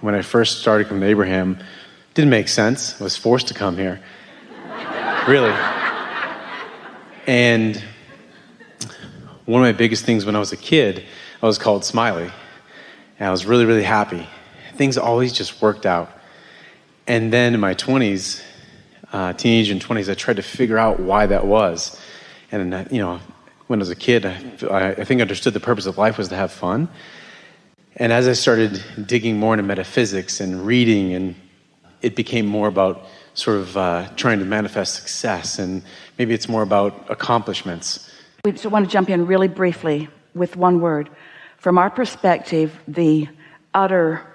When I first started coming to Abraham, didn't make sense. I was forced to come here. Really. And one of my biggest things when I was a kid, I was called Smiley. And I was really, really happy. Things always just worked out. And then in my 20s, teenage and 20s, I tried to figure out why that was. And, when I was a kid, I think I understood the purpose of life was to have fun. And as I started digging more into metaphysics and reading, and it became more about sort of trying to manifest success, and maybe it's more about accomplishments. We just want to jump in really briefly with one word. From our perspective, the utter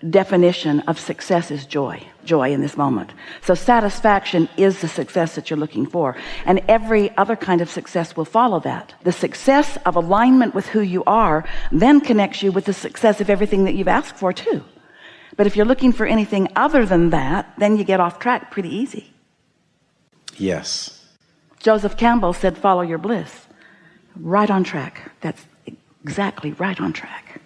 definition of success is joy in this moment. So satisfaction is the success that you're looking for, and every other kind of success will follow that. The success of alignment with who you are then connects you with the success of everything that you've asked for too. But if you're looking for anything other than that, then you get off track pretty easy. Yes. Joseph Campbell said, follow your bliss. Right on track. That's exactly right on track.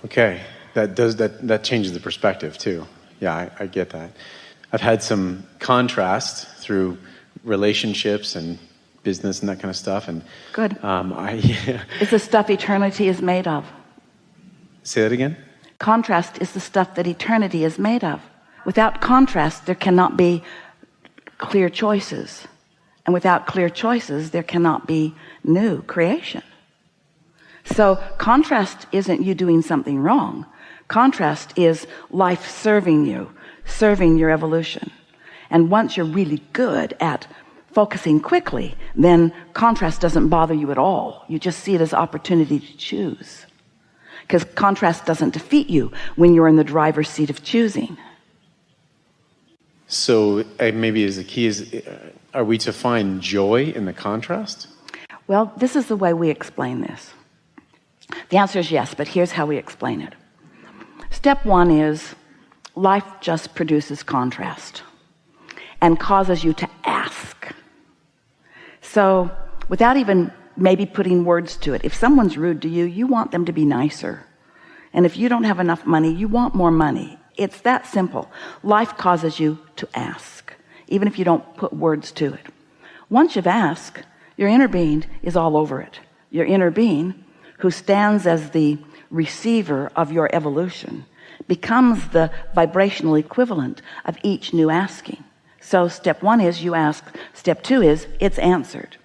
Okay, that changes the perspective too. Yeah, I get that. I've had some contrast through relationships and business and that kind of stuff. And good. It's the stuff eternity is made of. Say that again? Contrast is the stuff that eternity is made of. Without contrast, there cannot be clear choices. And without clear choices, there cannot be new creation. So contrast isn't you doing something wrong. Contrast is life serving you, serving your evolution. And once you're really good at focusing quickly, then contrast doesn't bother you at all. You just see it as opportunity to choose. Because contrast doesn't defeat you when you're in the driver's seat of choosing. So maybe as the key is, are we to find joy in the contrast? Well, this is the way we explain this. The answer is yes, but here's how we explain it. Step one is life just produces contrast and causes you to ask. So without even maybe putting words to it, if someone's rude to you, you want them to be nicer. And if you don't have enough money, you want more money. It's that simple. Life causes you to ask, even if you don't put words to it. Once you've asked, your inner being is all over it. Your inner being, who stands as the receiver of your evolution, becomes the vibrational equivalent of each new asking. So step one is you ask. Step two is it's answered.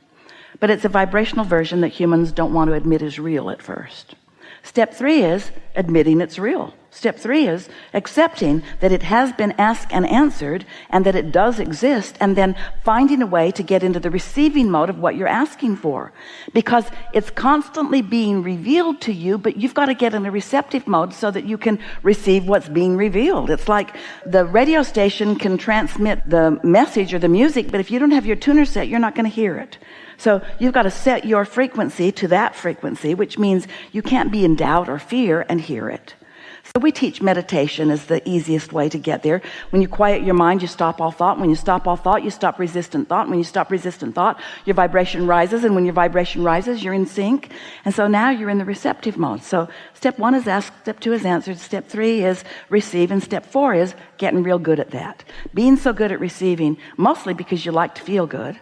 But it's a vibrational version that humans don't want to admit is real at first. Step three is admitting it's real. Step three is accepting that it has been asked and answered and that it does exist, and then finding a way to get into the receiving mode of what you're asking for, because it's constantly being revealed to you, but you've got to get in a receptive mode so that you can receive what's being revealed. It's like the radio station can transmit the message or the music, but if you don't have your tuner set, you're not going to hear it. So you've got to set your frequency to that frequency, which means you can't be in doubt or fear and hear it. So we teach meditation as the easiest way to get there. When you quiet your mind, you stop all thought. When you stop all thought, you stop resistant thought. When you stop resistant thought, your vibration rises. And when your vibration rises, you're in sync. And so now you're in the receptive mode. So step one is ask. Step two is answered. Step three is receive. And step four is getting real good at that. Being so good at receiving, mostly because you like to feel good,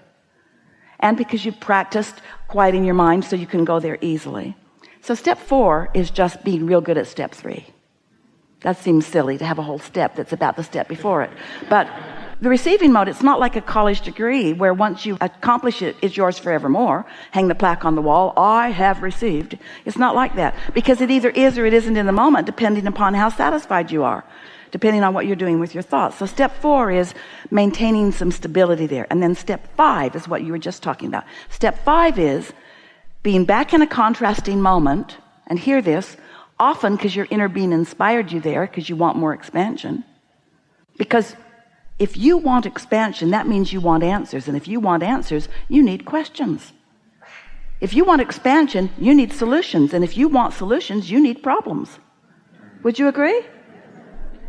and because you've practiced quieting your mind so you can go there easily. So step four is just being real good at step three. That seems silly to have a whole step that's about the step before it. But the receiving mode, it's not like a college degree where once you accomplish it, it's yours forevermore. Hang the plaque on the wall, I have received. It's not like that, because it either is or it isn't in the moment, depending upon how satisfied you are, depending on what you're doing with your thoughts. So step four is maintaining some stability there. And then step five is what you were just talking about. Step five is being back in a contrasting moment, and hear this, often because your inner being inspired you there because you want more expansion. Because if you want expansion, that means you want answers. And if you want answers, you need questions. If you want expansion, you need solutions. And if you want solutions, you need problems. Would you agree?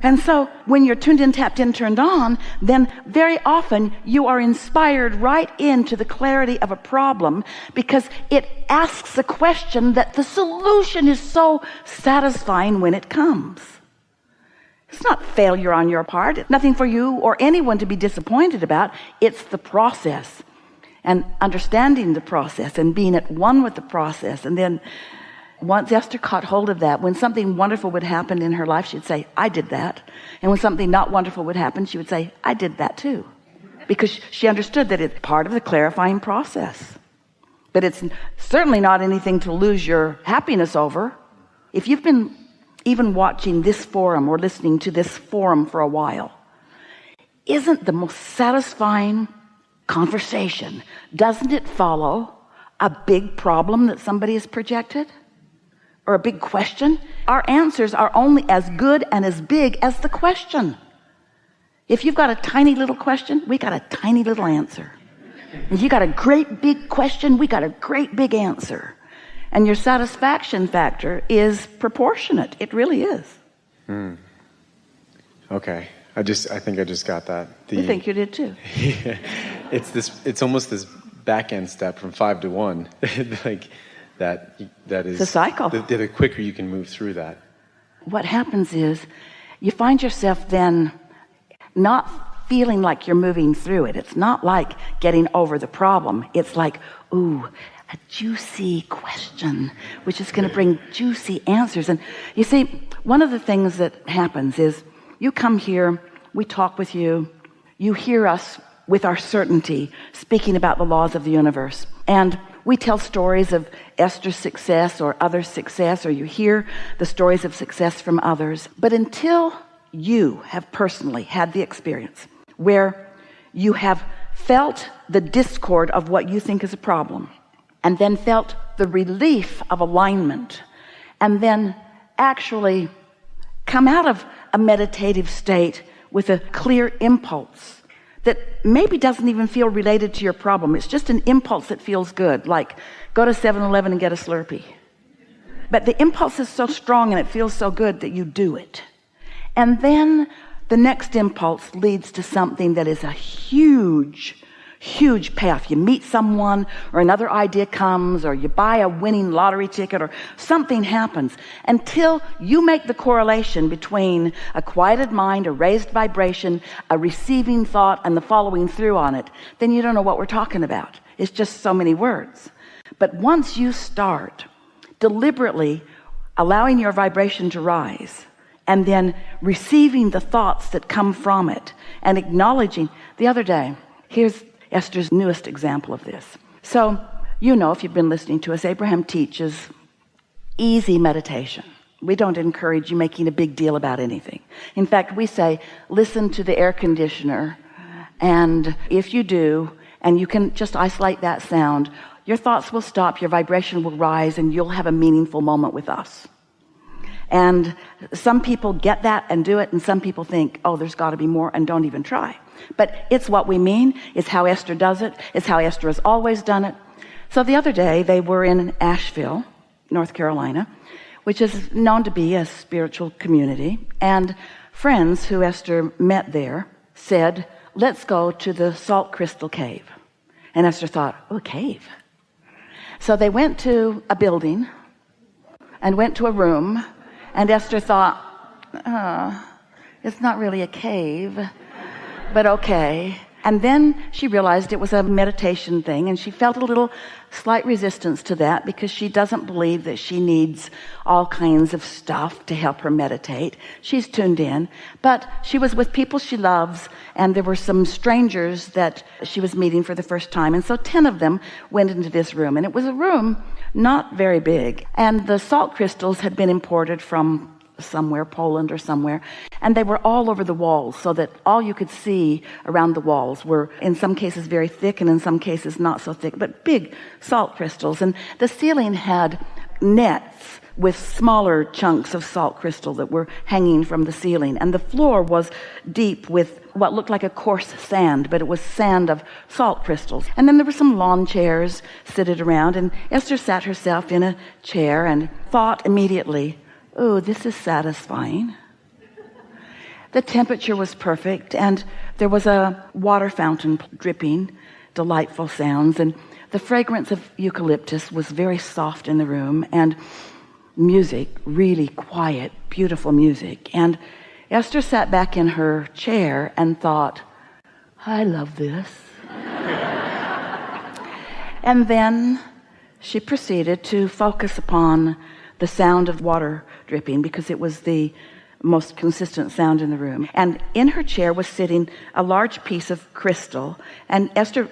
And so when you're tuned in, tapped in, turned on, then very often you are inspired right into the clarity of a problem because it asks a question that the solution is so satisfying when it comes. It's not failure on your part. It's nothing for you or anyone to be disappointed about. It's the process and understanding the process and being at one with the process. And then once Esther caught hold of that, when something wonderful would happen in her life, she'd say, I did that. And when something not wonderful would happen, she would say, I did that too. Because she understood that it's part of the clarifying process. But it's certainly not anything to lose your happiness over. If you've been even watching this forum or listening to this forum for a while, isn't the most satisfying conversation, doesn't it follow a big problem that somebody has projected? Or a big question? Our answers are only as good and as big as the question. If you've got a tiny little question, we got a tiny little answer. If you got a great big question, we got a great big answer. And your satisfaction factor is proportionate. It really is. Okay. I think I just got that. I think you did too. It's almost this back end step from 5 to 1. Like that is it's a cycle. The quicker you can move through that. What happens is you find yourself then not feeling like you're moving through it. It's not like getting over the problem. It's like, ooh, a juicy question, which is going to bring juicy answers. And you see, one of the things that happens is you come here, we talk with you, you hear us with our certainty speaking about the laws of the universe. And we tell stories of Esther's success or others' success, or you hear the stories of success from others. But until you have personally had the experience where you have felt the discord of what you think is a problem, and then felt the relief of alignment, and then actually come out of a meditative state with a clear impulse that maybe doesn't even feel related to your problem. It's just an impulse that feels good, like go to 7-Eleven and get a Slurpee. But the impulse is so strong and it feels so good that you do it. And then the next impulse leads to something that is a huge payoff. You meet someone, or another idea comes, or you buy a winning lottery ticket, or something happens. Until you make the correlation between a quieted mind, a raised vibration, a receiving thought, and the following through on it, then you don't know what we're talking about. It's just so many words. But once you start deliberately allowing your vibration to rise, and then receiving the thoughts that come from it, and acknowledging. The other day, here's Esther's newest example of this. So, you know, if you've been listening to us, Abraham teaches easy meditation. We don't encourage you making a big deal about anything. In fact, we say, listen to the air conditioner, and if you do, and you can just isolate that sound, your thoughts will stop, your vibration will rise, and you'll have a meaningful moment with us. And some people get that and do it, and some people think, oh, there's got to be more, and don't even try. But it's what we mean. It's how Esther does it. It's how Esther has always done it. So the other day, they were in Asheville, North Carolina, which is known to be a spiritual community. And friends who Esther met there said, let's go to the Salt Crystal Cave. And Esther thought, oh, a cave. So they went to a building and went to a room. And Esther thought, it's not really a cave, but okay. And then she realized it was a meditation thing, and she felt a little slight resistance to that because she doesn't believe that she needs all kinds of stuff to help her meditate. She's tuned in, but she was with people she loves, and there were some strangers that she was meeting for the first time. And so 10 of them went into this room, and it was a room not very big. And the salt crystals had been imported from somewhere, Poland or somewhere, and they were all over the walls, so that all you could see around the walls were in some cases very thick and in some cases not so thick, but big salt crystals. And the ceiling had nets with smaller chunks of salt crystal that were hanging from the ceiling, and the floor was deep with what looked like a coarse sand, but it was sand of salt crystals. And then there were some lawn chairs seated around, and Esther sat herself in a chair and thought immediately, oh, this is satisfying. The temperature was perfect, and there was a water fountain dripping, delightful sounds, and the fragrance of eucalyptus was very soft in the room, and music, really quiet, beautiful music. And Esther sat back in her chair and thought, I love this. And then she proceeded to focus upon the sound of water dripping, because it was the most consistent sound in the room. And in her chair was sitting a large piece of crystal, and Esther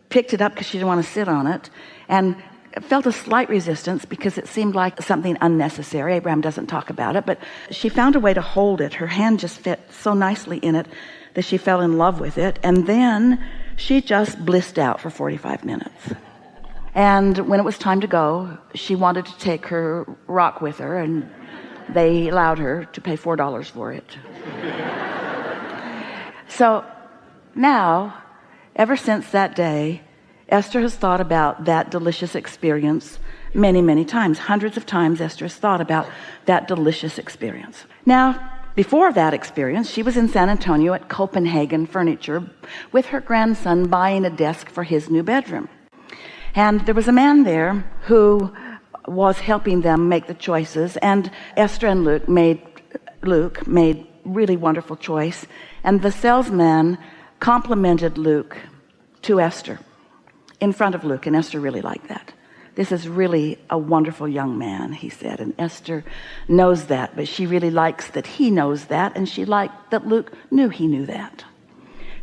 picked it up because she didn't want to sit on it, and felt a slight resistance because it seemed like something unnecessary. Abraham doesn't talk about it, but she found a way to hold it. Her hand just fit so nicely in it that she fell in love with it, and then she just blissed out for 45 minutes. And when it was time to go, she wanted to take her rock with her, and they allowed her to pay $4 for it. So now, ever since that day, Esther has thought about that delicious experience many, many times. Hundreds of times Esther has thought about that delicious experience. Now, before that experience, she was in San Antonio at Copenhagen Furniture with her grandson buying a desk for his new bedroom. And there was a man there who was helping them make the choices, and Esther and Luke made really wonderful choice. And the salesman complimented Luke to Esther in front of Luke, and Esther really liked that. This is really a wonderful young man, he said, and Esther knows that, but she really likes that he knows that, and she liked that Luke knew he knew that.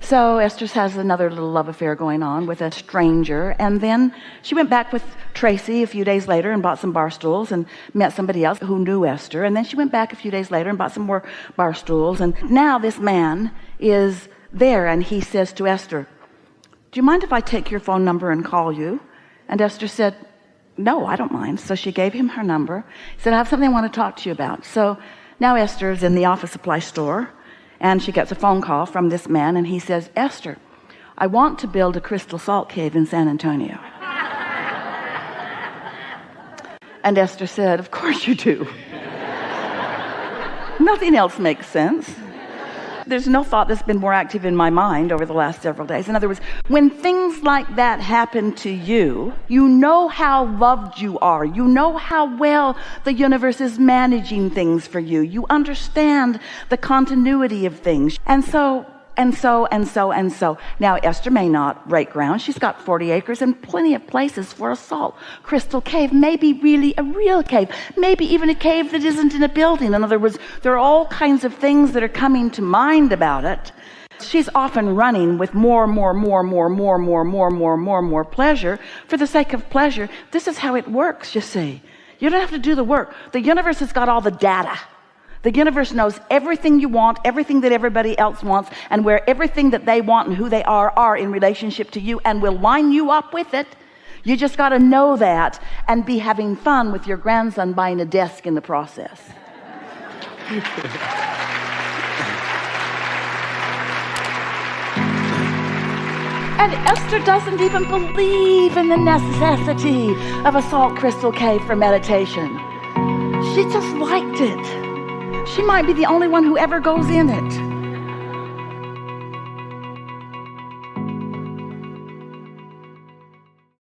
So Esther has another little love affair going on with a stranger, and then she went back with Tracy a few days later and bought some bar stools and met somebody else who knew Esther, and then she went back a few days later and bought some more bar stools, and now this man is there, and he says to Esther, do you mind if I take your phone number and call you? And Esther said, no, I don't mind. So she gave him her number. He said, I have something I want to talk to you about. So now Esther is in the office supply store, and she gets a phone call from this man, and he says, Esther, I want to build a crystal salt cave in San Antonio. And Esther said, of course you do. Nothing else makes sense. There's no thought that's been more active in my mind over the last several days. In other words, when things like that happen to you, you know how loved you are. You know how well the universe is managing things for you. You understand the continuity of things. And so. Now, Esther may not break ground. She's got 40 acres and plenty of places for a salt crystal cave, maybe really a real cave, maybe even a cave that isn't in a building. In other words, there are all kinds of things that are coming to mind about it. She's often running with more pleasure for the sake of pleasure. This is how it works, you see. You don't have to do the work. The universe has got all the data. The universe knows everything you want, everything that everybody else wants, and where everything that they want and who they are in relationship to you, and will line you up with it. You just got to know that and be having fun with your grandson buying a desk in the process. And Esther doesn't even believe in the necessity of a salt crystal cave for meditation. She just liked it. She might be the only one who ever goes in it.